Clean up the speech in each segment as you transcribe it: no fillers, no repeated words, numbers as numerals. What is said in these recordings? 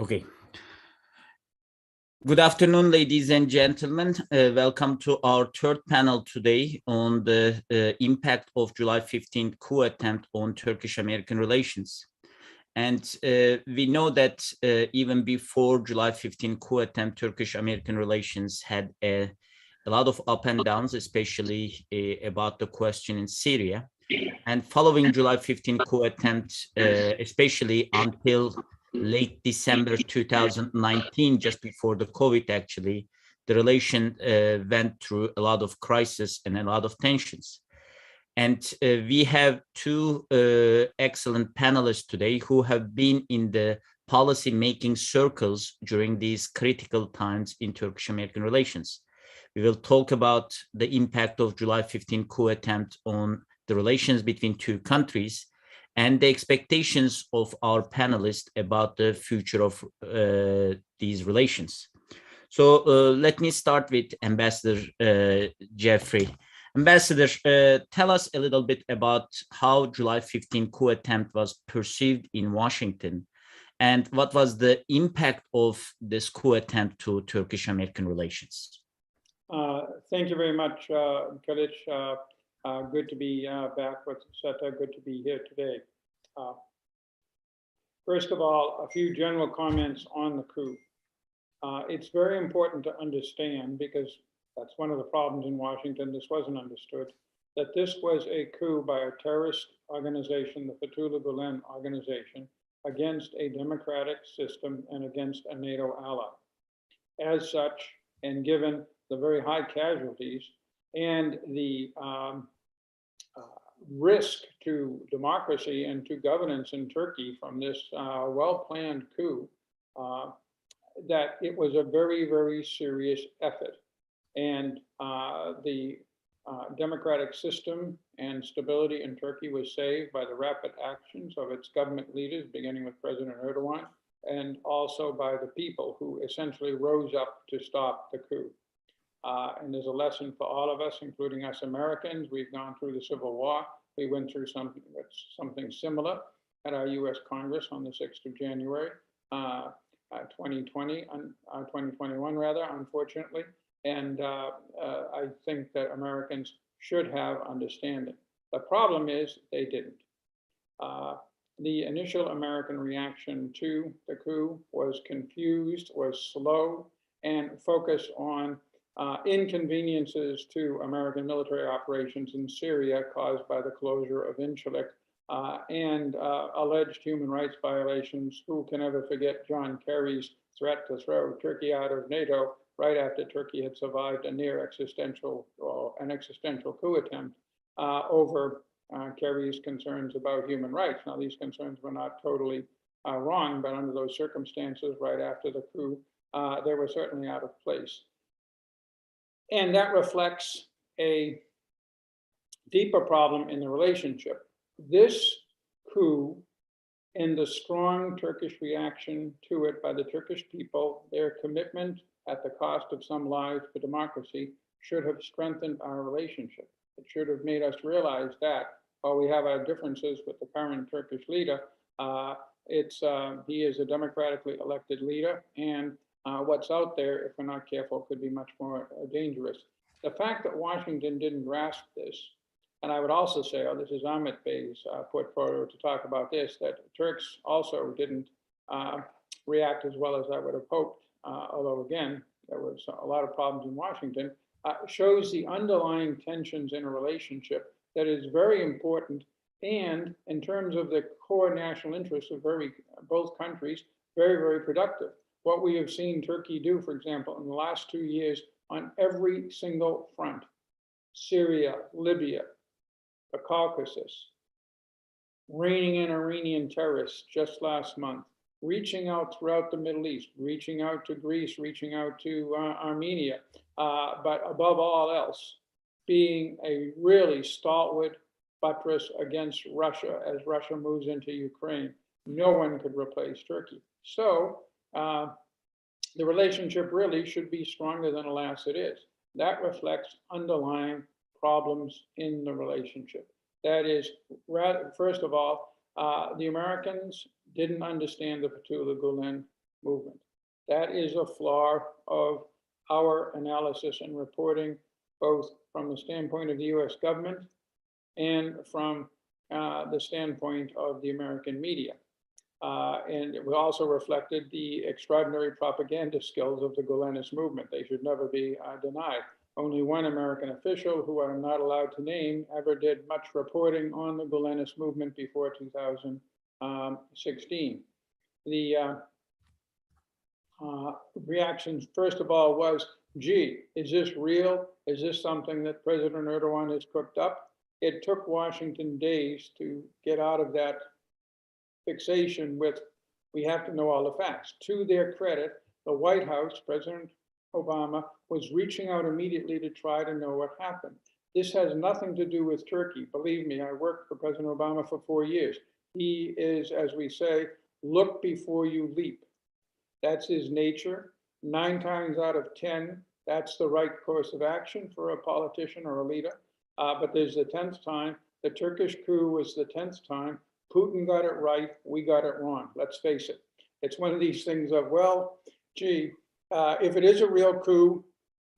Okay. Good afternoon, ladies and gentlemen. Welcome to our third panel today on the impact of July 15th coup attempt on Turkish-American relations. And we know that even before July 15th coup attempt, Turkish-American relations had a lot of up and downs, especially about the question in Syria. And following July 15th coup attempt, especially until late December 2019, just before the COVID actually, the relation went through a lot of crisis and a lot of tensions. And we have two excellent panelists today who have been in the policy making circles during these critical times in Turkish-American relations. We will talk about the impact of July 15 coup attempt on the relations between two countries and the expectations of our panelists about the future of these relations. So let me start with Ambassador Jeffrey. Ambassador, tell us a little bit about how July 15 coup attempt was perceived in Washington and what was the impact of this coup attempt to Turkish-American relations? Thank you very much, Khalid. Good to be back with SETA. Good to be here today. First of all, a few general comments on the coup. It's very important to understand, because that's one of the problems in Washington, this wasn't understood, that this was a coup by a terrorist organization, the Fethullah Gulen organization, against a democratic system and against a NATO ally. As such, and given the very high casualties and the risk to democracy and to governance in Turkey from this well-planned coup, that it was a very, very serious effort. And the democratic system and stability in Turkey was saved by the rapid actions of its government leaders, beginning with President Erdogan, and also by the people who essentially rose up to stop the coup. And there's a lesson for all of us, including us Americans. We've gone through the Civil War. We went through something similar at our U.S. Congress on the 6th of January, 2021 rather, unfortunately. And I think that Americans should have understanding. The problem is they didn't. The initial American reaction to the coup was confused, was slow, and focused on inconveniences to American military operations in Syria caused by the closure of Incirlik and alleged human rights violations. Who can ever forget John Kerry's threat to throw Turkey out of NATO right after Turkey had survived a near existential coup attempt over Kerry's concerns about human rights. Now, these concerns were not totally wrong, but under those circumstances, right after the coup, they were certainly out of place. And that reflects a deeper problem in the relationship. This coup and the strong Turkish reaction to it by the Turkish people, their commitment at the cost of some lives for democracy, should have strengthened our relationship. It should have made us realize that while we have our differences with the current Turkish leader, he is a democratically elected leader, and what's out there, if we're not careful, could be much more dangerous. The fact that Washington didn't grasp this, and I would also say, this is Ahmet Bey's portfolio to talk about this, that Turks also didn't react as well as I would have hoped, although again, there was a lot of problems in Washington, shows the underlying tensions in a relationship that is very important, and in terms of the core national interests of both countries, very, very productive. What we have seen Turkey do, for example, in the last 2 years on every single front, Syria, Libya, the Caucasus, reining in Iranian terrorists just last month, reaching out throughout the Middle East, reaching out to Greece, reaching out to Armenia, but above all else, being a really stalwart buttress against Russia as Russia moves into Ukraine. No one could replace Turkey. So the relationship really should be stronger than alas it is. That reflects underlying problems in the relationship. That is, first of all, the Americans didn't understand the Fethullah Gulen movement. That is a flaw of our analysis and reporting, both from the standpoint of the US government and from the standpoint of the American media. And it also reflected the extraordinary propaganda skills of the Gulenist movement. They should never be denied. Only one American official, who I'm not allowed to name, ever did much reporting on the Gulenist movement before 2016. The reaction, first of all, was, gee, is this real? Is this something that President Erdogan has cooked up? It took Washington days to get out of that fixation with, we have to know all the facts. To their credit, the White House, President Obama, was reaching out immediately to try to know what happened. This has nothing to do with Turkey. Believe me, I worked for President Obama for 4 years. He is, as we say, look before you leap. That's his nature. 9 times out of 10, that's the right course of action for a politician or a leader. But there's the 10th time. The Turkish coup was the 10th time. Putin got it right, we got it wrong. Let's face it. It's one of these things of, well, gee, if it is a real coup,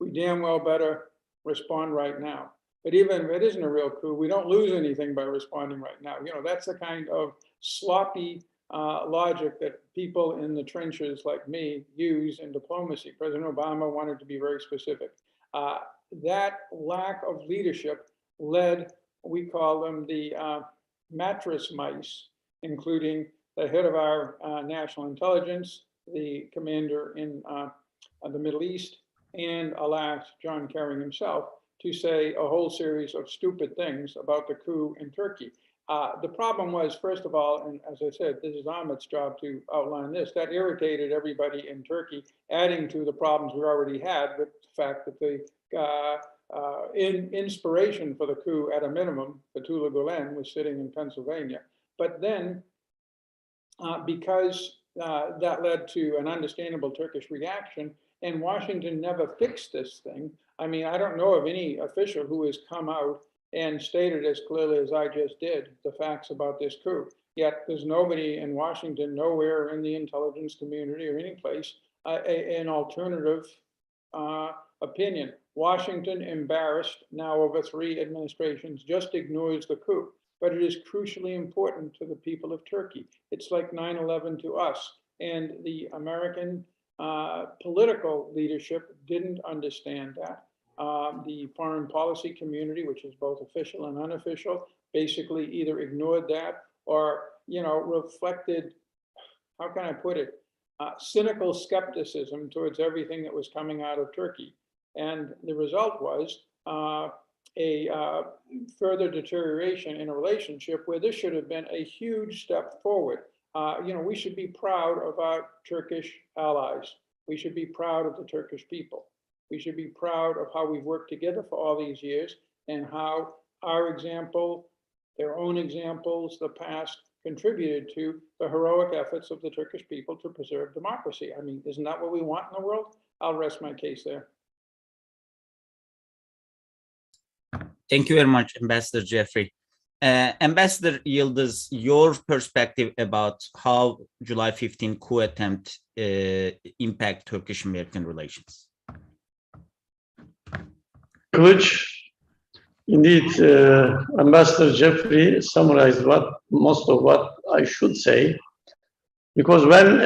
we damn well better respond right now. But even if it isn't a real coup, we don't lose anything by responding right now. You know, that's the kind of sloppy logic that people in the trenches like me use in diplomacy. President Obama wanted to be very specific. That lack of leadership led, we call them the mattress mice, including the head of our national intelligence, the commander in the Middle East, and alas, John Kerry himself, to say a whole series of stupid things about the coup in Turkey. The problem was, first of all, and as I said, this is Ahmet's job to outline this, that irritated everybody in Turkey, adding to the problems we already had with the fact that the inspiration for the coup, at a minimum, Fethullah Gulen, was sitting in Pennsylvania. But then, because that led to an understandable Turkish reaction, and Washington never fixed this thing. I mean, I don't know of any official who has come out and stated as clearly as I just did the facts about this coup. Yet there's nobody in Washington, nowhere in the intelligence community or any place, an alternative opinion. Washington, embarrassed now over 3 administrations, just ignores the coup. But it is crucially important to the people of Turkey. It's like 9/11 to us. And the American political leadership didn't understand that. The foreign policy community, which is both official and unofficial, basically either ignored that or, you know, reflected, how can I put it, cynical skepticism towards everything that was coming out of Turkey. And the result was a further deterioration in a relationship where this should have been a huge step forward. You know, we should be proud of our Turkish allies. We should be proud of the Turkish people. We should be proud of how we've worked together for all these years and how our example, their own examples, the past, contributed to the heroic efforts of the Turkish people to preserve democracy. I mean, isn't that what we want in the world? I'll rest my case there. Thank you very much, Ambassador Jeffrey. Ambassador Yildiz, your perspective about how July 15 coup attempt impact Turkish-American relations? Indeed, Ambassador Jeffrey summarized most of what I should say, because when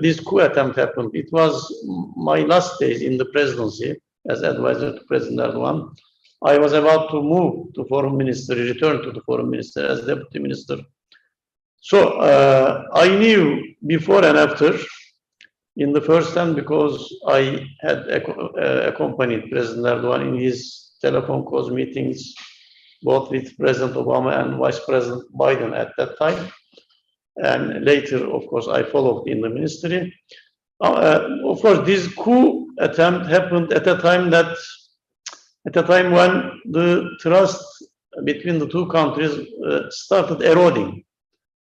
this coup attempt happened, it was my last days in the presidency as advisor to President Erdogan. I was about to move to foreign minister, return to the foreign minister as deputy minister. So I knew before and after, in the first hand, because I had accompanied President Erdogan in his telephone calls meetings, both with President Obama and Vice President Biden at that time. And later, of course, I followed in the ministry. Of course, this coup attempt happened at a time when the trust between the two countries started eroding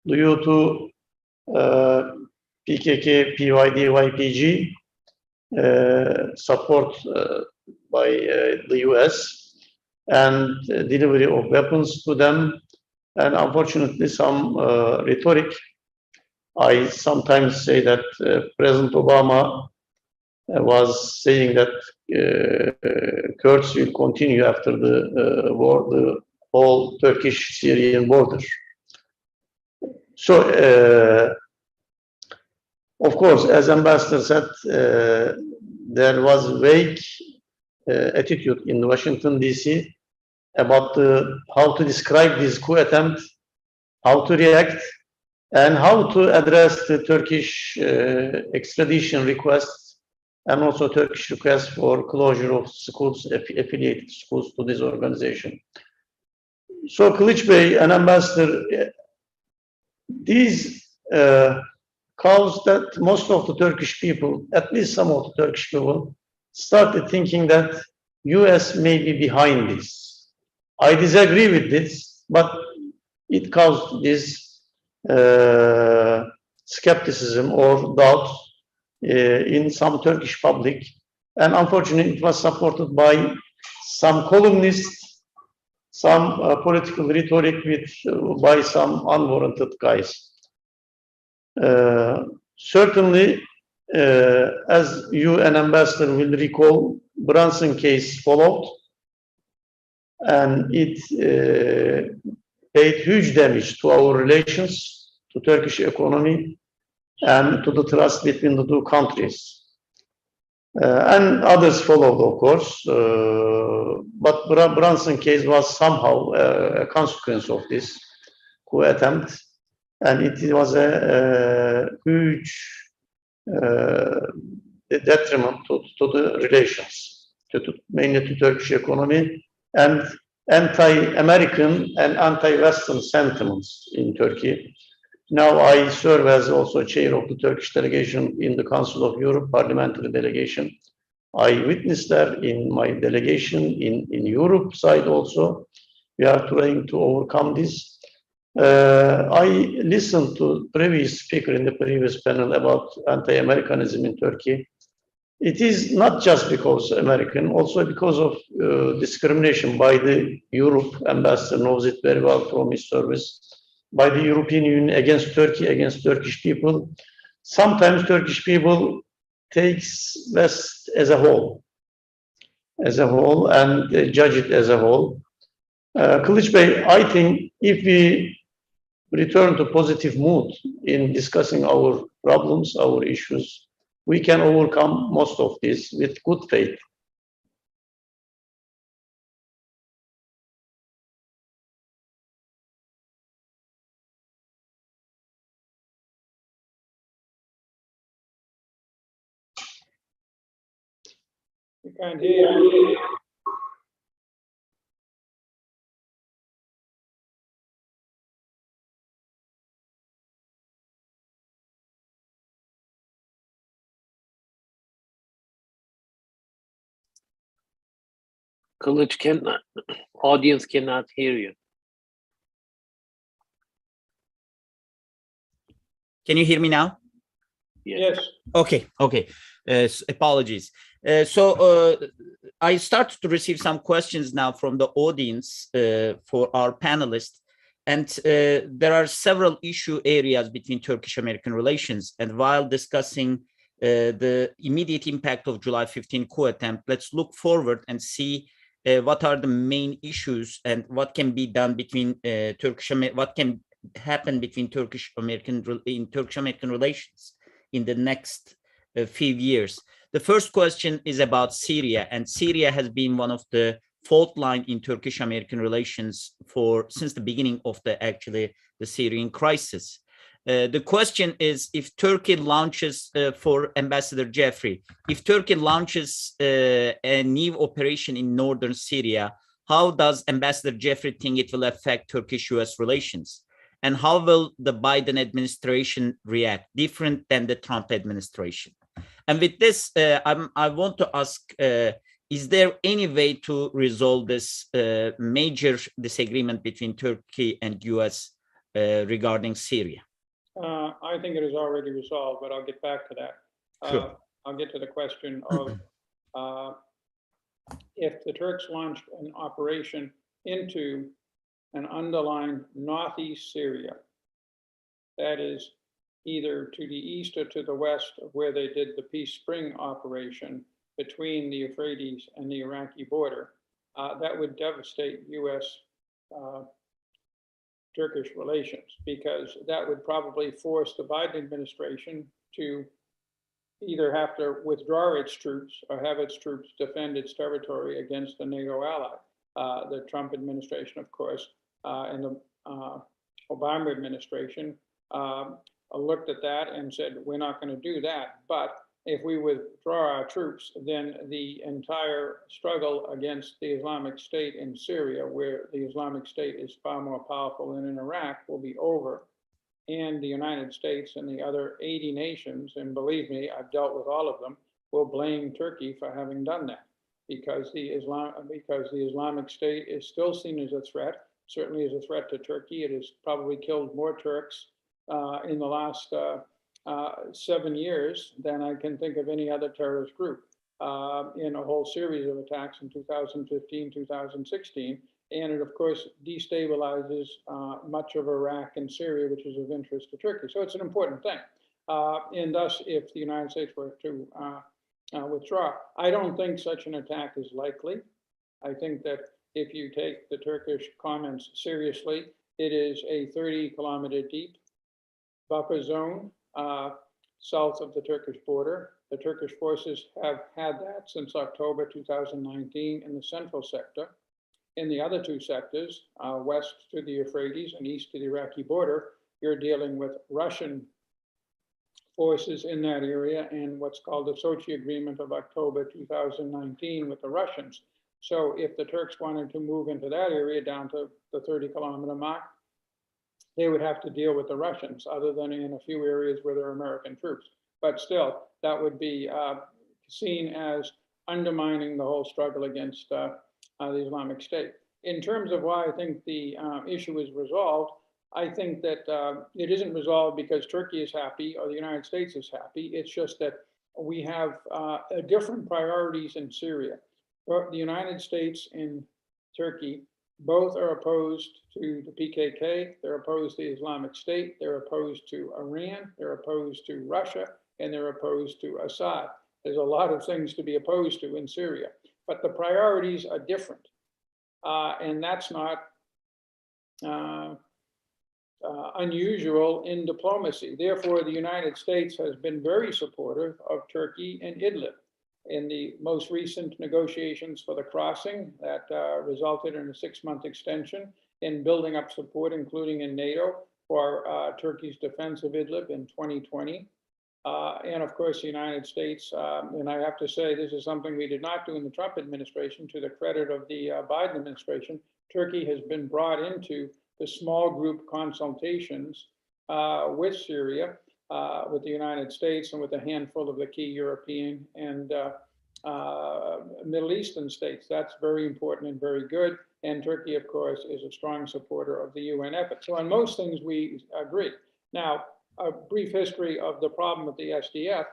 due to PKK, PYD, YPG support by the US and delivery of weapons to them, and unfortunately some rhetoric I sometimes say that President Obama was saying that Kurds will continue after the war, the whole Turkish-Syrian border. So, of course, as Ambassador said, there was vague attitude in Washington, D.C. about how to describe this coup attempt, how to react, and how to address the Turkish extradition requests and also Turkish requests for closure of schools, affiliated schools to this organization. So Kılıç Bey, an ambassador, these caused that most of the Turkish people, at least some of the Turkish people, started thinking that US may be behind this. I disagree with this, but it caused this skepticism or doubt in some Turkish public, and unfortunately it was supported by some columnists, some political rhetoric by some unwarranted guys. Certainly, as you, an ambassador, will recall, Brunson case followed, and it paid huge damage to our relations, to Turkish economy, and to the trust between the two countries. And others followed, of course, but Brunson case was somehow a consequence of this coup attempt, and it was a huge detriment to the relations, mainly to Turkish economy, and anti-American and anti-Western sentiments in Turkey. Now I serve as also chair of the Turkish delegation in the Council of Europe parliamentary delegation. I witnessed that in my delegation in Europe side also. We are trying to overcome this. I listened to previous speaker in the previous panel about anti-Americanism in Turkey. It is not just because American, also because of discrimination by the Europe. Ambassador knows it very well from his service. By the European Union against Turkey, against Turkish people. Sometimes Turkish people takes West as a whole, and judge it as a whole. Kılıç Bey, I think if we return to positive mood in discussing our problems, our issues, we can overcome most of this with good faith. We can't hear you. Kılıç cannot, audience cannot hear you. Can you hear me now? Yes. Okay. Apologies. I started to receive some questions now from the audience for our panelists, and there are several issue areas between Turkish-American relations. And while discussing the immediate impact of July 15 coup attempt, let's look forward and see what are the main issues and what can be done between what can happen between Turkish-American relations in the next few years. The first question is about Syria, and Syria has been one of the fault line in Turkish-American relations since the beginning of the Syrian crisis. The question is, if Turkey launches, for Ambassador Jeffrey, if Turkey launches a new operation in northern Syria, how does Ambassador Jeffrey think it will affect Turkish-US relations? And how will the Biden administration react, different than the Trump administration? And with this, I want to ask, is there any way to resolve this major disagreement between Turkey and US regarding Syria? I think it is already resolved, but I'll get back to that. Sure. I'll get to the question of if the Turks launched an operation into an underlying northeast Syria, that is either to the east or to the west of where they did the Peace Spring operation between the Euphrates and the Iraqi border, that would devastate U.S.-Turkish relations, because that would probably force the Biden administration to either have to withdraw its troops or have its troops defend its territory against a NATO ally. The Trump administration, of course, and the Obama administration looked at that and said, we're not going to do that. But if we withdraw our troops, then the entire struggle against the Islamic State in Syria, where the Islamic State is far more powerful than in Iraq, will be over. And the United States and the other 80 nations, and believe me, I've dealt with all of them, will blame Turkey for having done that, because the Islamic State is still seen as a threat, certainly as a threat to Turkey. It has probably killed more Turks in the last 7 years than I can think of any other terrorist group in a whole series of attacks in 2015, 2016. And it, of course, destabilizes much of Iraq and Syria, which is of interest to Turkey. So it's an important thing. And thus, if the United States were to withdraw, I don't think such an attack is likely. I think that if you take the Turkish comments seriously, it is a 30-kilometer deep buffer zone south of the Turkish border. The Turkish forces have had that since October 2019 in the central sector. In the other two sectors, west to the Euphrates and east to the Iraqi border, you're dealing with Russian forces in that area and what's called the Sochi Agreement of October 2019 with the Russians. So if the Turks wanted to move into that area down to the 30-kilometer mark, they would have to deal with the Russians, other than in a few areas where there are American troops. But still, that would be seen as undermining the whole struggle against the Islamic State. In terms of why I think the issue is resolved, I think that it isn't resolved because Turkey is happy or the United States is happy. It's just that we have different priorities in Syria. The United States and Turkey both are opposed to the PKK, they're opposed to the Islamic State, they're opposed to Iran, they're opposed to Russia, and they're opposed to Assad. There's a lot of things to be opposed to in Syria, but the priorities are different. And that's not unusual in diplomacy. Therefore, the United States has been very supportive of Turkey and Idlib. In the most recent negotiations for the crossing that resulted in a 6-month extension in building up support, including in NATO, for Turkey's defense of Idlib in 2020. And of course, the United States, and I have to say, this is something we did not do in the Trump administration, to the credit of the Biden administration. Turkey has been brought into the small group consultations with Syria, with the United States and with a handful of the key European and Middle Eastern states. That's very important and very good. And Turkey, of course, is a strong supporter of the UN effort. So on most things, we agree. Now, a brief history of the problem with the SDF.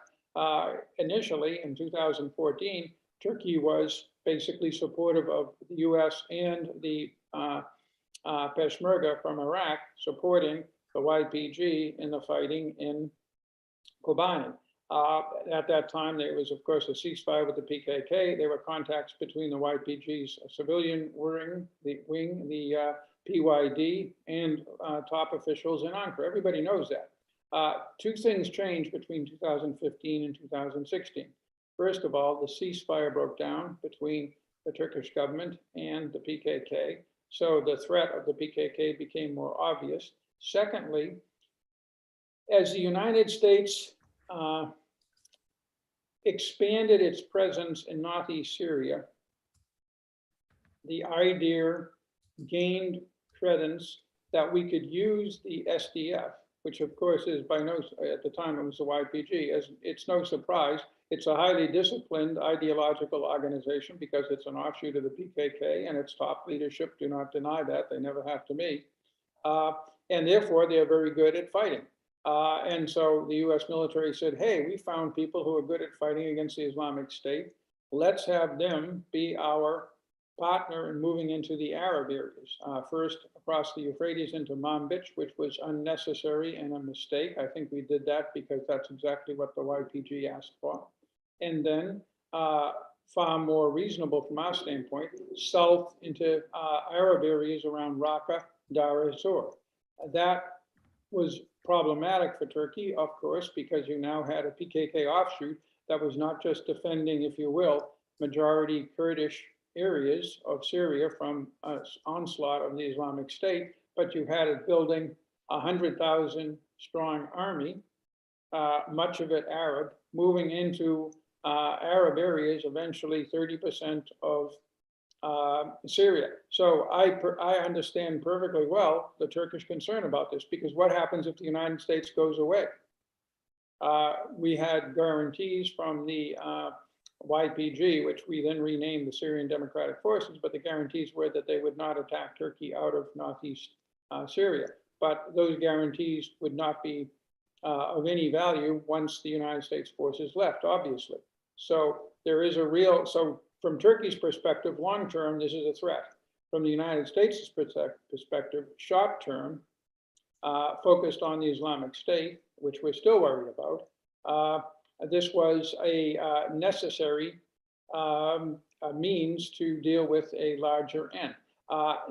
Initially, in 2014, Turkey was basically supportive of the US and the Peshmerga from Iraq, supporting the YPG in the fighting in Kobani. At that time, there was, of course, a ceasefire with the PKK. There were contacts between the YPG's civilian wing, the PYD, and top officials in Ankara. Everybody knows that. Two things changed between 2015 and 2016. First of all, the ceasefire broke down between the Turkish government and the PKK. So the threat of the PKK became more obvious. Secondly, as the United States expanded its presence in Northeast Syria, the idea gained credence that we could use the SDF, which of course is by no, at the time it was the YPG, as it's no surprise, it's a highly disciplined ideological organization because it's an offshoot of the PKK, and its top leadership do not deny that, they never have to me. And therefore, they're very good at fighting. And so the US military said, hey, we found people who are good at fighting against the Islamic State. Let's have them be our partner in moving into the Arab areas. First across the Euphrates into Manbij, which was unnecessary and a mistake. I think we did that because that's exactly what the YPG asked for. And then far more reasonable from our standpoint, south into Arab areas around Raqqa, Dar es-Zor. That was problematic for Turkey, of course, because you now had a PKK offshoot that was not just defending, if you will, majority Kurdish areas of Syria from an onslaught of the Islamic State, but you had it building a 100,000 strong army, much of it Arab, moving into Arab areas, eventually 30% of Syria. So I understand perfectly well the Turkish concern about this, because what happens if the United States goes away? We had guarantees from the YPG, which we then renamed the Syrian Democratic Forces, but the guarantees were that they would not attack Turkey out of northeast Syria. But those guarantees would not be of any value once the United States forces left, obviously. So there is a real, so from Turkey's perspective, long term, this is a threat. From the United States' perspective, short term, focused on the Islamic State, which we're still worried about, this was a necessary means to deal with a larger end.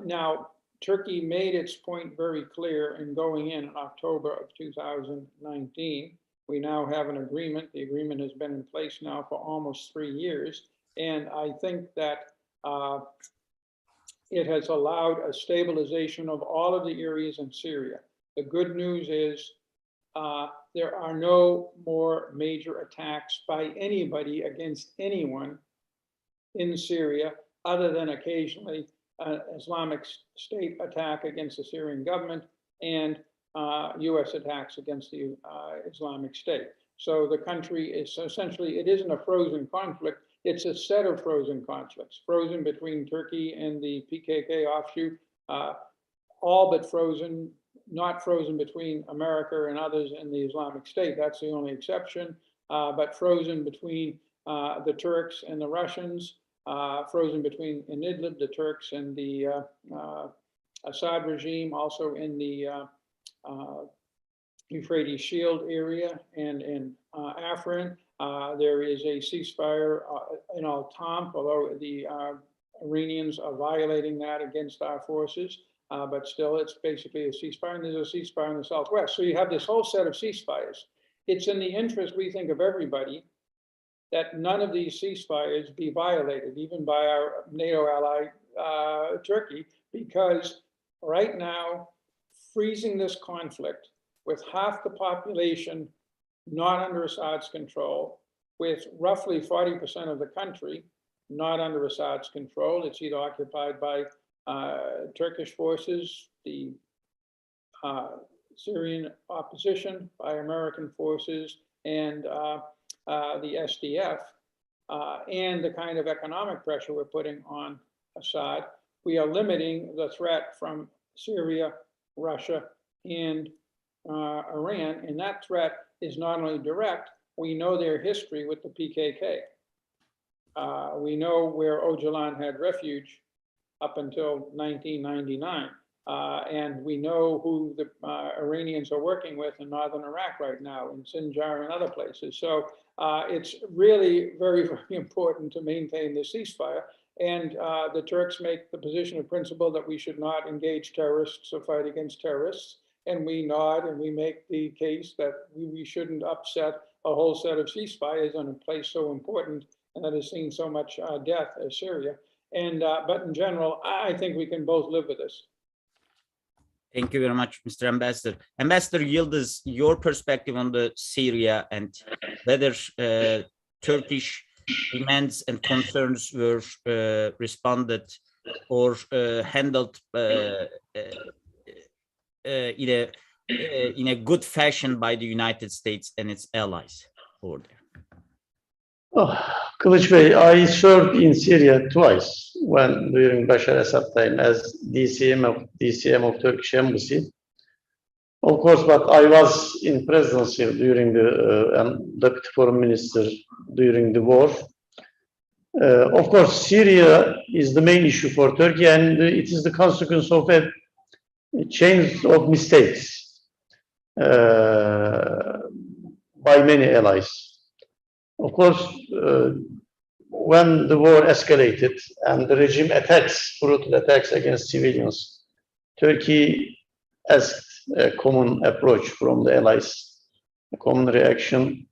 Now, Turkey made its point very clear in going in October of 2019. We now have an agreement. The agreement has been in place now for almost 3 years. And I think that it has allowed a stabilization of all of the areas in Syria. The good news is there are no more major attacks by anybody against anyone in Syria, other than occasionally an Islamic State attack against the Syrian government and US attacks against the Islamic State. So the country is essentially, it isn't a frozen conflict, it's a set of frozen conflicts, frozen between Turkey and the PKK offshoot, all but frozen, not frozen between America and others in the Islamic State. That's the only exception, but frozen between the Turks and the Russians, frozen between in Idlib, the Turks and the Assad regime, also in the Euphrates Shield area and in Afrin. There is a ceasefire in Al-Tamf, although the Iranians are violating that against our forces. But still, it's basically a ceasefire, and there's a ceasefire in the southwest. So you have this whole set of ceasefires. It's in the interest, we think, of everybody that none of these ceasefires be violated, even by our NATO ally, Turkey, because right now, freezing this conflict with half the population not under Assad's control, with roughly 40% of the country not under Assad's control, it's either occupied by Turkish forces, the Syrian opposition, by American forces, and the SDF, and the kind of economic pressure we're putting on Assad, we are limiting the threat from Syria, Russia, and Iran. And that threat is not only direct, we know their history with the PKK. We know where Öcalan had refuge up until 1999. And we know who the Iranians are working with in northern Iraq right now, in Sinjar and other places. So it's really very, very important to maintain the ceasefire. And the Turks make the position of principle that we should not engage terrorists or fight against terrorists. And we nod and we make the case that we shouldn't upset a whole set of ceasefires on a place so important and that has seen so much death as Syria. And but in general, I think we can both live with this. Thank you very much, Mr. Ambassador. Ambassador Yildiz, your perspective on the Syria and whether Turkish demands and concerns were responded or handled in a good fashion by the United States and its allies over there. Kılıç Bey, I served in Syria twice when during Bashar Assad time as DCM of Turkish Embassy. Of course, but I was in presidency during the deputy foreign minister during the war. Of course, Syria is the main issue for Turkey, and it is the consequence of a chain of mistakes by many allies. Of course, when the war escalated and the regime attacks, brutal attacks against civilians, Turkey asked a common approach from the allies, a common reaction.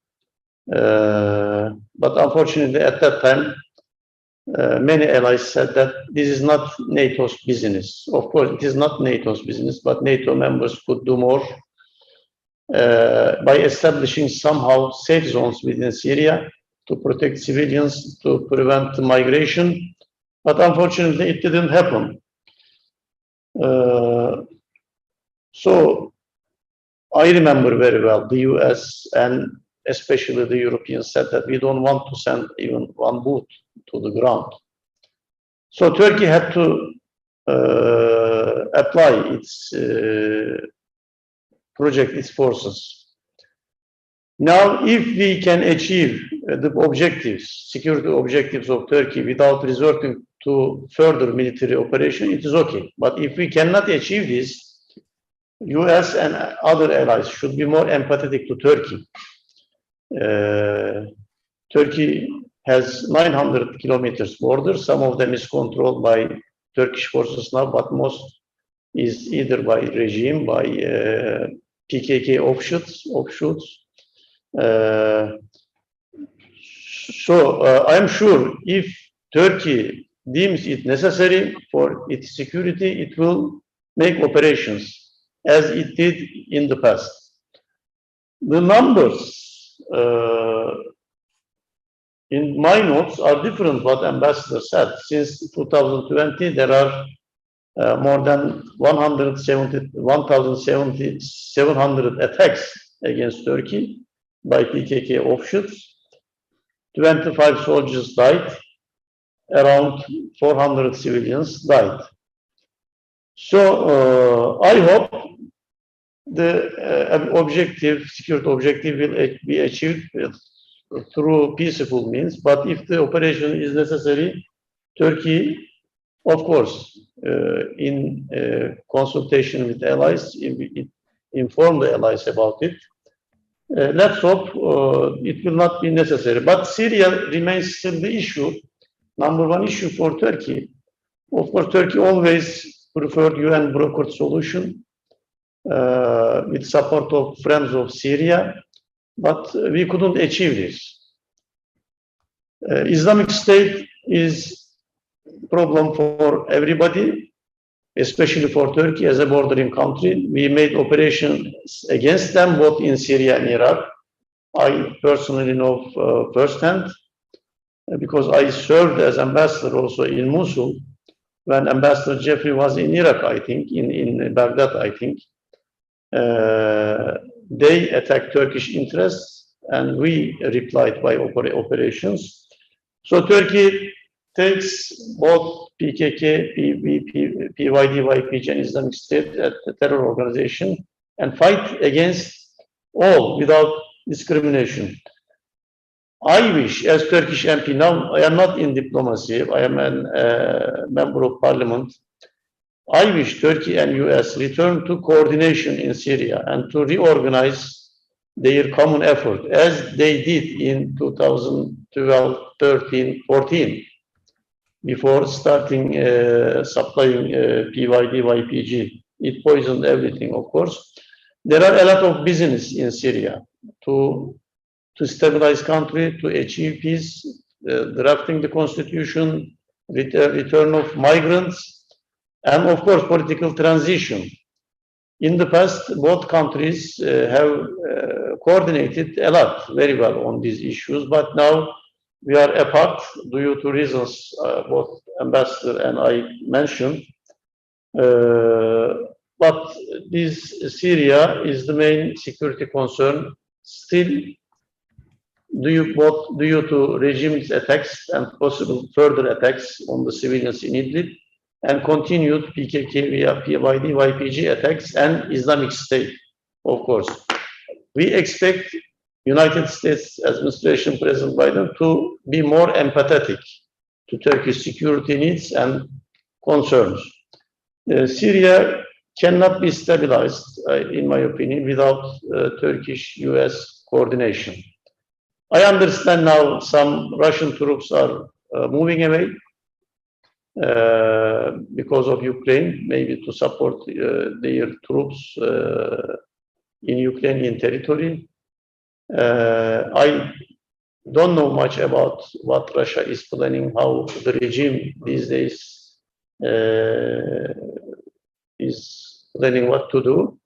But unfortunately, at that time, many allies said that this is not NATO's business. Of course, it is not NATO's business, but NATO members could do more by establishing somehow safe zones within Syria to protect civilians, to prevent migration. But unfortunately, it didn't happen. So I remember very well the US and especially the Europeans said that we don't want to send even one boot to the ground. So Turkey had to apply its project its forces. Now, if we can achieve the objectives, security objectives of Turkey without resorting to further military operation, it is okay. But if we cannot achieve this, US and other allies should be more empathetic to Turkey. Turkey has 900 kilometers border. Some of them is controlled by Turkish forces now, but most is either by regime, by PKK offshoots. I'm sure if Turkey deems it necessary for its security, it will make operations as it did in the past. The numbers in my notes are different what Ambassador said. Since 2020, there are more than 1,700 attacks against Turkey by PKK offshoots. 25 soldiers died, around 400 civilians died. So I hope the security objective will be achieved through peaceful means. But if the operation is necessary, Turkey, of course, in consultation with allies, inform the allies about it. Let's hope it will not be necessary. But Syria remains still the issue, number one issue for Turkey. Of course, Turkey always preferred UN brokered solution with support of friends of Syria, but we couldn't achieve this. Islamic State is a problem for everybody, especially for Turkey as a bordering country. We made operations against them both in Syria and Iraq. I personally know firsthand because I served as ambassador also in Mosul when Ambassador Jeffrey was in Iraq, I think, in Baghdad, I think. They attacked Turkish interests and we replied by operations. So Turkey takes both PKK, PYD, YPG and Islamic State at the terror organization and fight against all without discrimination. I wish, as Turkish MP, now I am not in diplomacy, I am a member of parliament. I wish Turkey and US return to coordination in Syria and to reorganize their common effort as they did in 2012, 13, 14, before starting supplying PYD, YPG. It poisoned everything, of course. There are a lot of business in Syria to stabilize country, to achieve peace, drafting the constitution, return of migrants, and of course, political transition. In the past, both countries have coordinated a lot, very well on these issues, but now we are apart due to reasons both Ambassador and I mentioned. But this Syria is the main security concern still due to regime's attacks and possible further attacks on the civilians in Idlib and continued PKK via PYD, YPG attacks and Islamic State, of course. We expect United States administration, President Biden, to be more empathetic to Turkish security needs and concerns. Syria cannot be stabilized, in my opinion, without Turkish-US coordination. I understand now some Russian troops are moving away because of Ukraine, maybe to support their troops in Ukrainian territory. I don't know much about what Russia is planning, how the regime these days is planning what to do.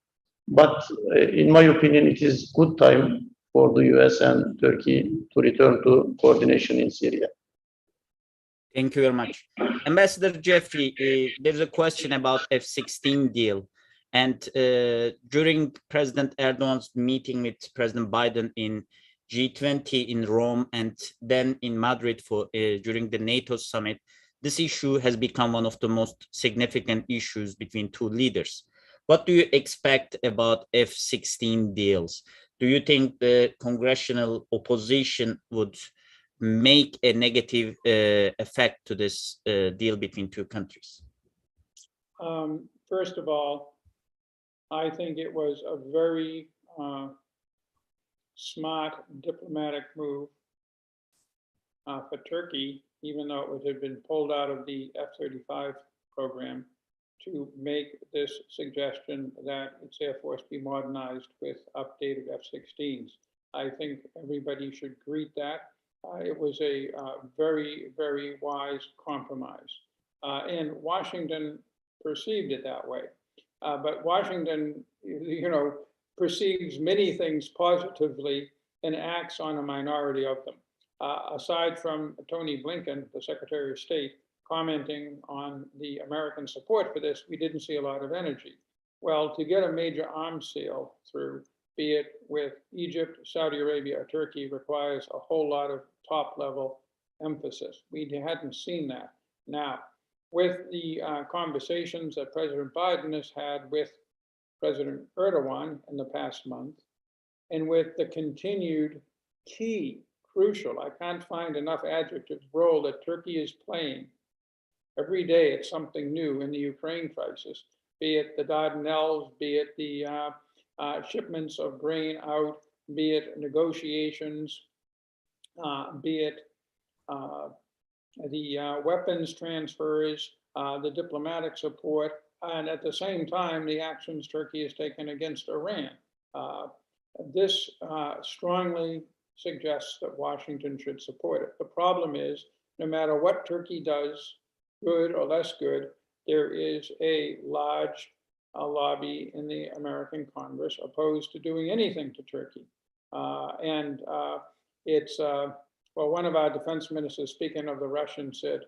But in my opinion, it is good time for the US and Turkey to return to coordination in Syria. Thank you very much. Ambassador Jeffrey, there's a question about F-16 deal. And during President Erdogan's meeting with President Biden in G20 in Rome and then in Madrid for during the NATO summit, this issue has become one of the most significant issues between two leaders. What do you expect about F-16 deals? Do you think the congressional opposition would make a negative effect to this deal between two countries? First of all, I think it was a very smart diplomatic move for Turkey, even though it had been pulled out of the F-35 program, to make this suggestion that its Air Force be modernized with updated F-16s. I think everybody should greet that. It was a very, very wise compromise. And Washington perceived it that way. But Washington, perceives many things positively and acts on a minority of them. Aside from Tony Blinken, the Secretary of State, commenting on the American support for this, we didn't see a lot of energy. Well, to get a major arms sale through, be it with Egypt, Saudi Arabia, or Turkey, requires a whole lot of top-level emphasis. We hadn't seen that. Now, with the conversations that President Biden has had with President Erdogan in the past month, and with the continued key, crucial, I can't find enough adjectives, role that Turkey is playing. Every day it's something new in the Ukraine crisis, be it the Dardanelles, be it the shipments of grain out, be it negotiations, be it the weapons transfers, the diplomatic support, and at the same time, the actions Turkey has taken against Iran. This strongly suggests that Washington should support it. The problem is, no matter what Turkey does, good or less good, there is a large lobby in the American Congress opposed to doing anything to Turkey. Well, one of our defense ministers, speaking of the Russians, said,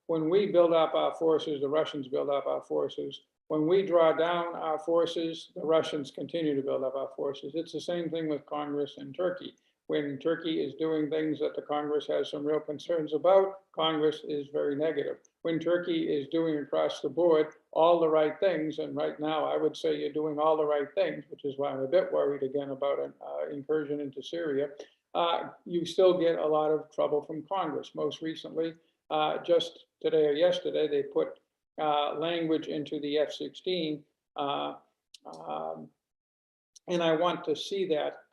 when we build up our forces, the Russians build up our forces. When we draw down our forces, the Russians continue to build up our forces. It's the same thing with Congress and Turkey. When Turkey is doing things that the Congress has some real concerns about, Congress is very negative. When Turkey is doing across the board all the right things, and right now I would say you're doing all the right things, which is why I'm a bit worried again about an incursion into Syria, you still get a lot of trouble from Congress. Most recently, just today or yesterday, they put language into the F-16, and I want to see that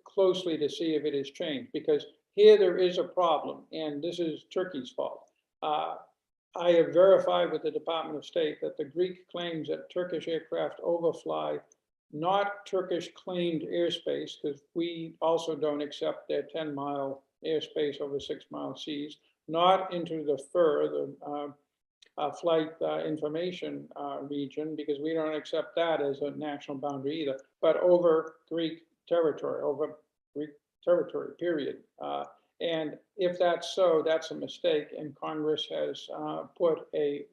closely to see if it has changed, because here there is a problem, and this is Turkey's fault. I have verified with the Department of State that the Greek claims that Turkish aircraft overfly not Turkish claimed airspace, because we also don't accept their 10-mile airspace over 6-mile seas, not into the FIR, the flight information region, because we don't accept that as a national boundary either, but over Greek territory, period. And if that's so, that's a mistake, and Congress has put a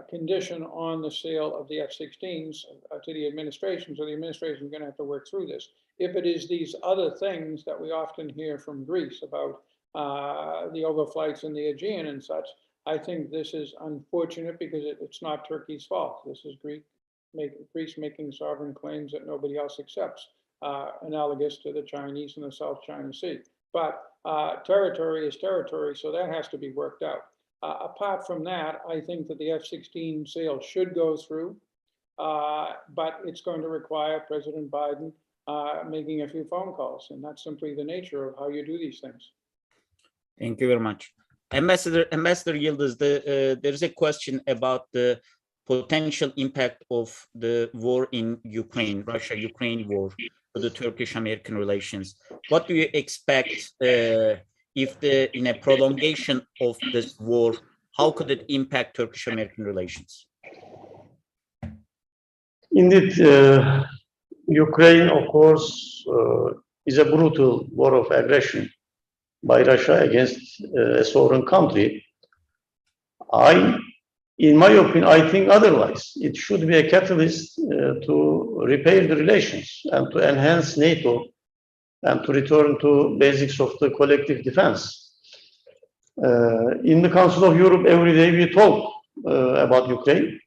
condition on the sale of the F-16s to the administration, so the administration is going to have to work through this. If it is these other things that we often hear from Greece about the overflights in the Aegean and such, I think this is unfortunate because it's not Turkey's fault. This is Greece making sovereign claims that nobody else accepts, analogous to the Chinese in the South China Sea. But territory is territory, so that has to be worked out. Apart from that, I think that the F-16 sale should go through, but it's going to require President Biden making a few phone calls, and that's simply the nature of how you do these things. Thank you very much. Ambassador Yıldız, there's a question about the potential impact of the war in Ukraine, Russia-Ukraine war, to the Turkish-American relations. What do you expect if in a prolongation of this war, how could it impact Turkish-American relations? Indeed, Ukraine, of course, is a brutal war of aggression by Russia against a sovereign country. In my opinion, I think otherwise. It should be a catalyst to repair the relations and to enhance NATO and to return to basics of the collective defense. In the Council of Europe, every day we talk about Ukraine.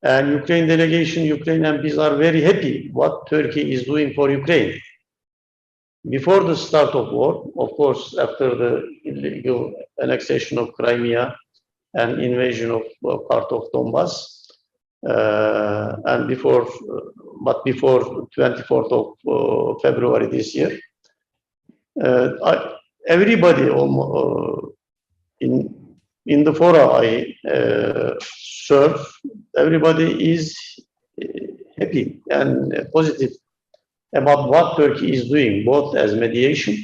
And Ukraine delegation, Ukraine MPs are very happy what Turkey is doing for Ukraine. Before the start of war, of course, after the illegal annexation of Crimea and invasion of part of Donbass, and before 24th of February this year, everybody in the fora I serve, everybody is happy and positive about what Turkey is doing, both as mediation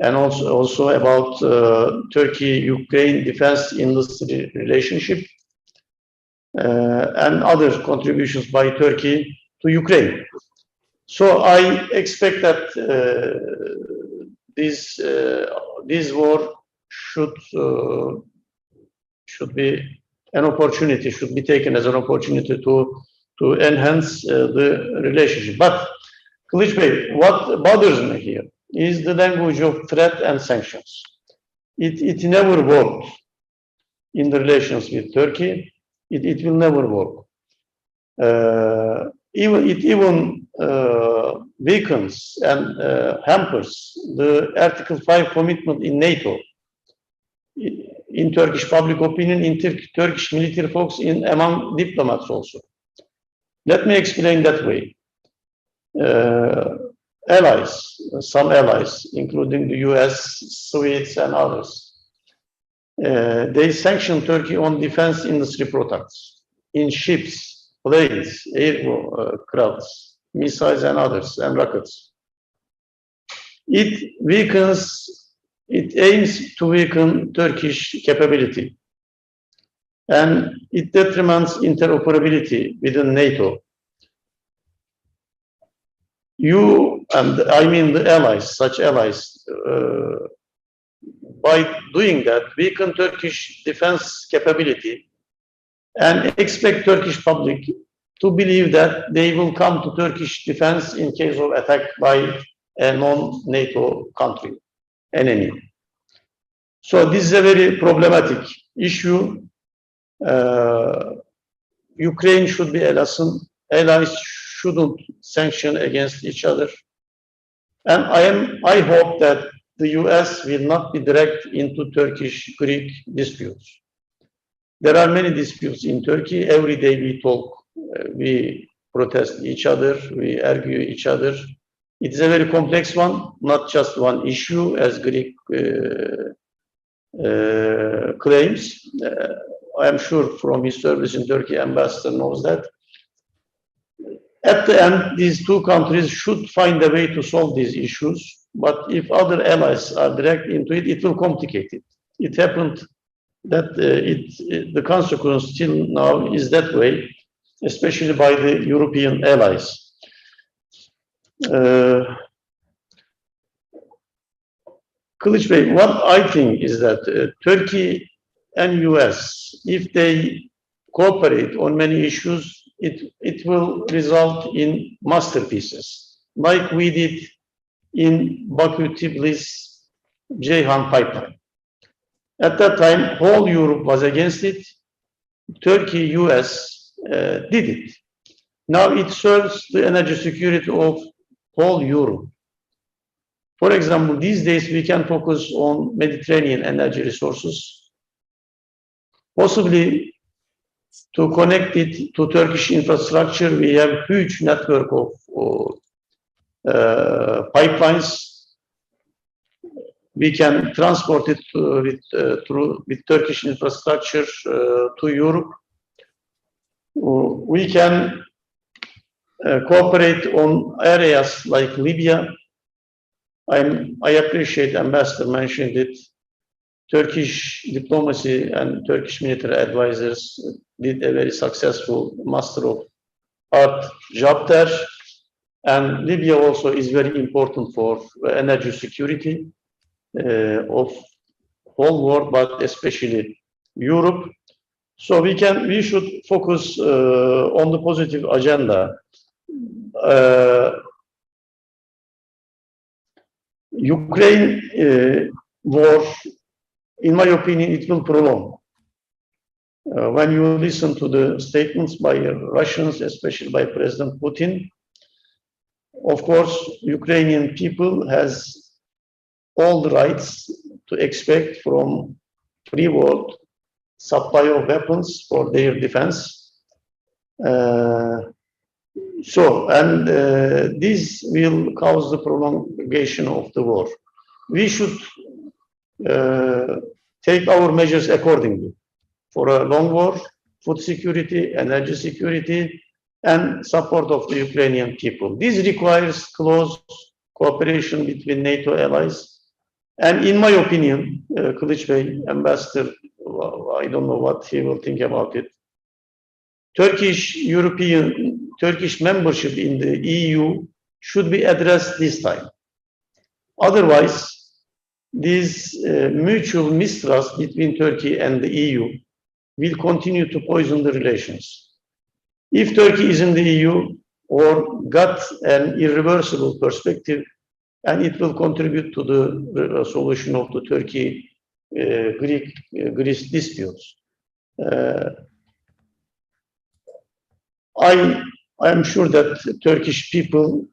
and also about Turkey-Ukraine defense industry relationship and other contributions by Turkey to Ukraine. So I expect that this war should be an opportunity, should be taken as an opportunity to enhance the relationship. But Kılıç Bey, what bothers me here is the language of threat and sanctions. It never worked in the relations with Turkey. It will never work. It even weakens and hampers the Article 5 commitment in NATO, in Turkish public opinion, in Turkish military folks, among diplomats also. Let me explain that way. Some allies, including the US, Swedes, and others, they sanction Turkey on defense industry products in ships, planes, aircrafts, missiles, and others, and rockets. It aims to weaken Turkish capability, and it detriments interoperability within NATO. I mean the allies, such allies, by doing that, weaken Turkish defense capability and expect Turkish public to believe that they will come to Turkish defense in case of attack by a non-NATO country, enemy. So this is a very problematic issue. Ukraine should be a lesson. Allies shouldn't sanction against each other. And I hope that the US will not be dragged into Turkish-Greek disputes. There are many disputes in Turkey. Every day we talk, we protest each other, we argue each other. It is a very complex one, not just one issue, as Greek claims. I am sure from his service in Turkey, Ambassador knows that. At the end, these two countries should find a way to solve these issues. But if other allies are dragged into it, it will complicate it. It happened that the consequence till now is that way, especially by the European allies. Kılıç Bey, what I think is that Turkey and US, if they cooperate on many issues, it will result in masterpieces, like we did in Baku-Tbilisi-Ceyhan pipeline. At that time, whole Europe was against it. Turkey, US did it. Now it serves the energy security of whole Europe. For example, these days we can focus on Mediterranean energy resources, possibly to connect it to Turkish infrastructure. We have huge network of pipelines. We can transport it with Turkish infrastructure to Europe. We can cooperate on areas like Libya. I appreciate Ambassador mentioned it. Turkish diplomacy and Turkish military advisors did a very successful master of art job there. And Libya also is very important for energy security of whole world, but especially Europe. So we should focus on the positive agenda. Ukraine war, in my opinion, it will prolong. When you listen to the statements by Russians, especially by President Putin, of course, Ukrainian people has all the rights to expect from free world supply of weapons for their defense. This will cause the prolongation of the war. We should take our measures accordingly for a long war, food security, energy security, and support of the Ukrainian people. This requires close cooperation between NATO allies. And in my opinion, Kılıç Bey, Ambassador, I don't know what he will think about it. Turkish membership in the EU should be addressed this time. Otherwise, this mutual mistrust between Turkey and the EU will continue to poison the relations. If Turkey is in the EU or got an irreversible perspective, and it will contribute to the solution of the Turkey-Greece disputes. I am sure that Turkish people,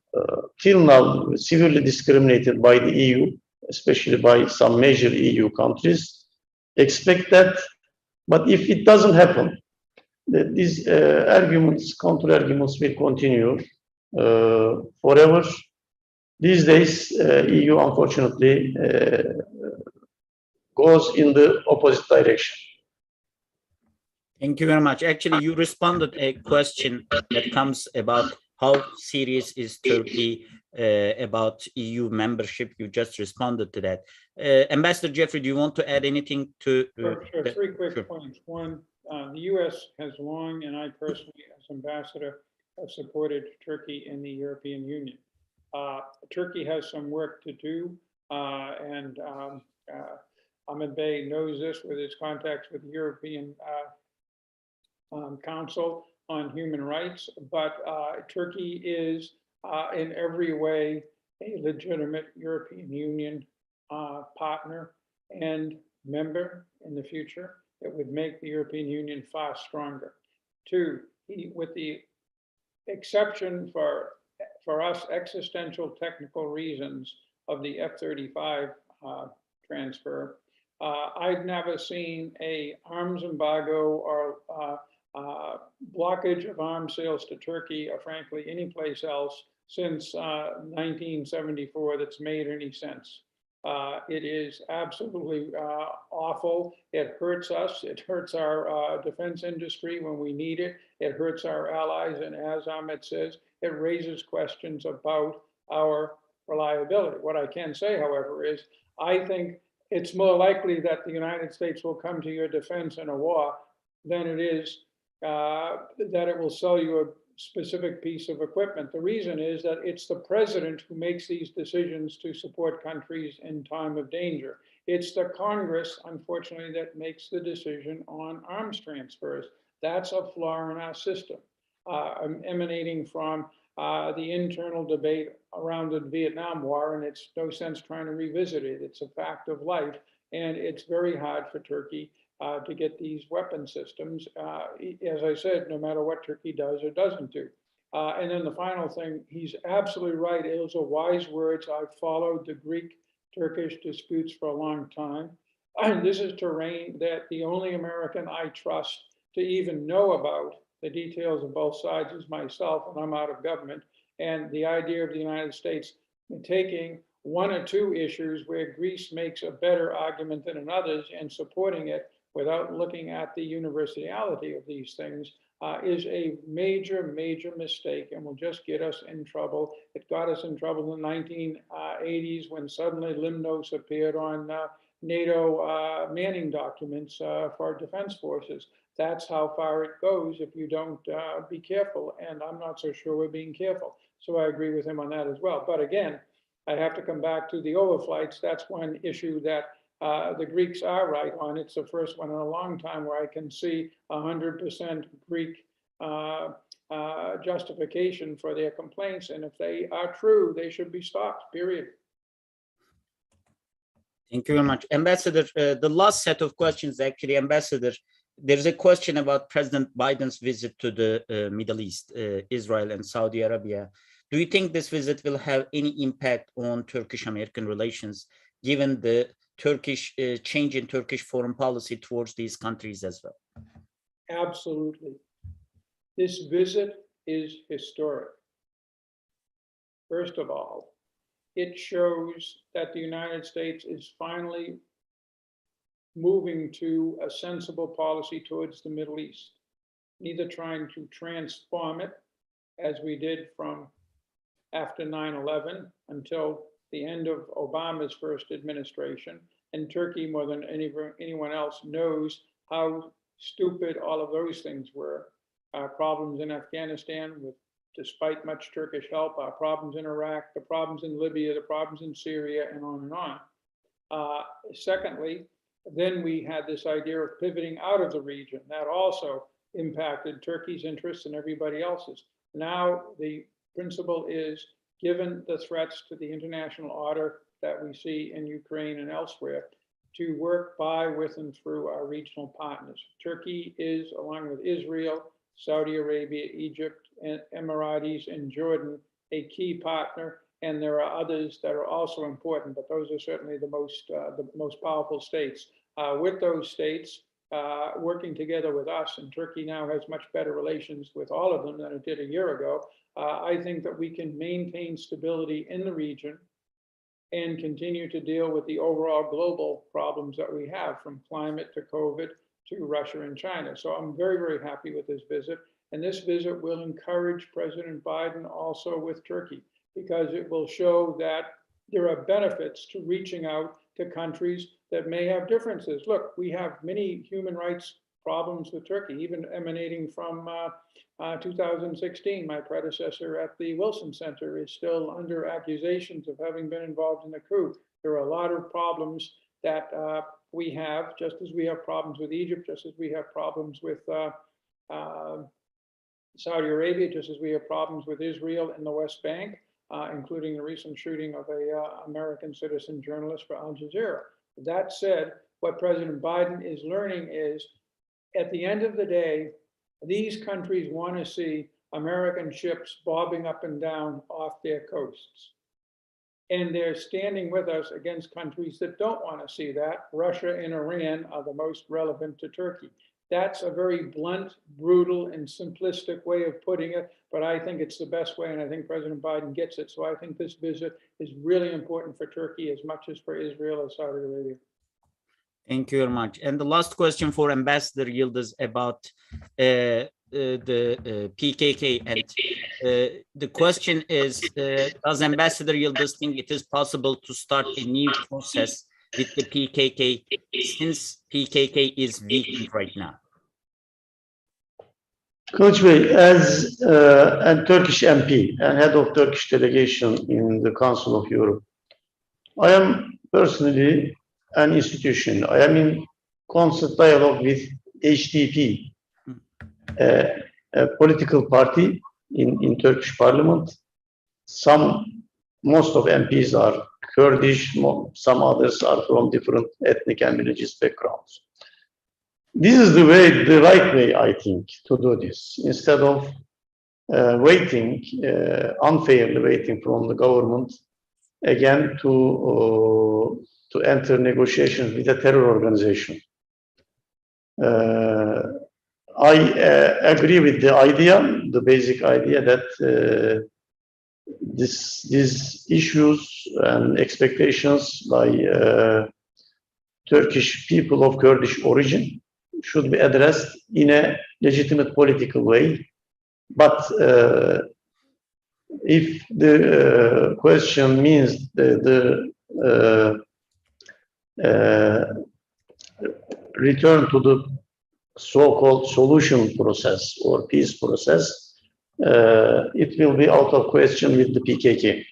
till now, severely discriminated by the EU, especially by some major EU countries, expect that. But if it doesn't happen, these counter-arguments will continue forever. These days, EU, unfortunately, goes in the opposite direction. Thank you very much. Actually, you responded a question that comes about how serious is Turkey about EU membership. You just responded to that. Ambassador Jeffrey, do you want to add anything to? Sure. Three quick points. One, the U.S. has long, and I personally, as ambassador, have supported Turkey in the European Union. Turkey has some work to do, and Ahmed Bey knows this with his contacts with the European Council on Human Rights, but Turkey is in every way a legitimate European Union partner and member in the future. It would make the European Union far stronger. Two, with the exception for us existential technical reasons of the F-35 transfer, I've never seen a arms embargo or blockage of arms sales to Turkey or frankly any place else since 1974 that's made any sense. It is absolutely awful. It hurts us. It hurts our defense industry when we need it. It hurts our allies. And as Ahmed says, it raises questions about our reliability. What I can say, however, is I think it's more likely that the United States will come to your defense in a war than it is that it will sell you a specific piece of equipment. The reason is that it's the president who makes these decisions to support countries in time of danger. It's the Congress, unfortunately, that makes the decision on arms transfers. That's a flaw in our system, emanating from the internal debate around the Vietnam War, and it's no sense trying to revisit it. It's a fact of life, and it's very hard for Turkey to get these weapon systems, as I said, no matter what Turkey does or doesn't do. And then the final thing, he's absolutely right. Those are wise words. I've followed the Greek-Turkish disputes for a long time. And this is terrain that the only American I trust to even know about the details of both sides is myself, and I'm out of government. And the idea of the United States taking one or two issues where Greece makes a better argument than in others and supporting it without looking at the universality of these things is a major, major mistake and will just get us in trouble. It got us in trouble in the 1980s when suddenly Limnos appeared on NATO manning documents for defense forces. That's how far it goes if you don't be careful. And I'm not so sure we're being careful. So I agree with him on that as well. But again, I have to come back to the overflights. That's one issue that the Greeks are right on. It's the first one in a long time where I can see 100% Greek justification for their complaints. And if they are true, they should be stopped, period. Thank you very much. Ambassador, the last set of questions, actually, Ambassador, there's a question about President Biden's visit to the Middle East, Israel and Saudi Arabia. Do you think this visit will have any impact on Turkish-American relations, given the change in Turkish foreign policy towards these countries as well? Absolutely. This visit is historic. First of all, it shows that the United States is finally moving to a sensible policy towards the Middle East, neither trying to transform it as we did from after 9/11 until the end of Obama's first administration. And Turkey, more than anyone else, knows how stupid all of those things were. Our problems in Afghanistan, despite much Turkish help, our problems in Iraq, the problems in Libya, the problems in Syria, and on and on. Secondly, then we had this idea of pivoting out of the region. That also impacted Turkey's interests and everybody else's. Now the principle is, given the threats to the international order that we see in Ukraine and elsewhere, to work by, with, and through our regional partners. Turkey is, along with Israel, Saudi Arabia, Egypt, and Emiratis, and Jordan, a key partner. And there are others that are also important, but those are certainly the most powerful states. With those states working together with us, and Turkey now has much better relations with all of them than it did a year ago, I think that we can maintain stability in the region and continue to deal with the overall global problems that we have, from climate to COVID to Russia and China. So I'm very, very happy with this visit. And this visit will encourage President Biden also with Turkey, because it will show that there are benefits to reaching out to countries that may have differences. Look, we have many human rights problems with Turkey, even emanating from 2016. My predecessor at the Wilson Center is still under accusations of having been involved in the coup. There are a lot of problems that we have, just as we have problems with Egypt, just as we have problems with Saudi Arabia, just as we have problems with Israel and the West Bank, including the recent shooting of an American citizen journalist for Al Jazeera. That said, what President Biden is learning is, at the end of the day, these countries want to see American ships bobbing up and down off their coasts. And they're standing with us against countries that don't want to see that. Russia and Iran are the most relevant to Turkey. That's a very blunt, brutal, and simplistic way of putting it, but I think it's the best way, and I think President Biden gets it. So I think this visit is really important for Turkey as much as for Israel or Saudi Arabia. Thank you very much. And the last question for Ambassador Yildiz about the PKK. And the question is, does Ambassador Yildiz think it is possible to start a new process with the PKK, since PKK is weakened right now? Coach Bey, as a Turkish MP and head of Turkish delegation in the Council of Europe, I am personally an institution. I am in constant dialogue with HDP, a political party in Turkish parliament. Most of MPs are Kurdish, some others are from different ethnic and religious backgrounds. This is the right way, I think, to do this. Instead of waiting, unfairly waiting from the government again to enter negotiations with a terror organization. I agree with the idea, the basic idea that these issues and expectations by Turkish people of Kurdish origin should be addressed in a legitimate political way. But if the question means the return to the so-called solution process or peace process, it will be out of question with the PKK.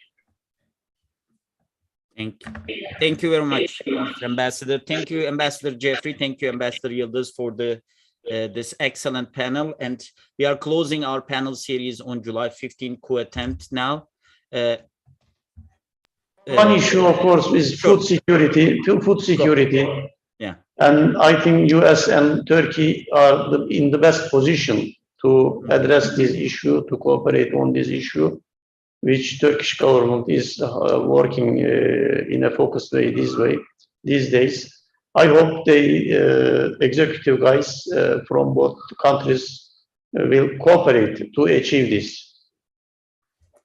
Thank you very much, Mr. Ambassador. Thank you, Ambassador Jeffrey. Thank you, Ambassador Yildiz, for the this excellent panel. And we are closing our panel series on July 15 coup attempt now. One issue, of course, is food security. Yeah. And I think US and Turkey are in the best position to address this issue, to cooperate on this issue, which Turkish government is working in a focused way these days. I hope the executive guys from both countries will cooperate to achieve this.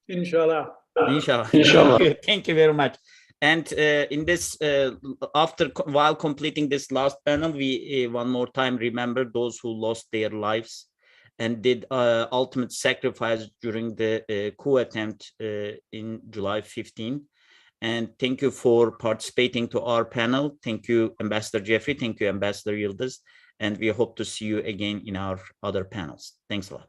Inshallah. Inshallah. Inshallah. Thank you very much. And in this, while completing this last panel, we one more time remember those who lost their lives and did ultimate sacrifice during the coup attempt in July 15. And thank you for participating to our panel. Thank you, Ambassador Jeffrey. Thank you, Ambassador Yildiz. And we hope to see you again in our other panels. Thanks a lot.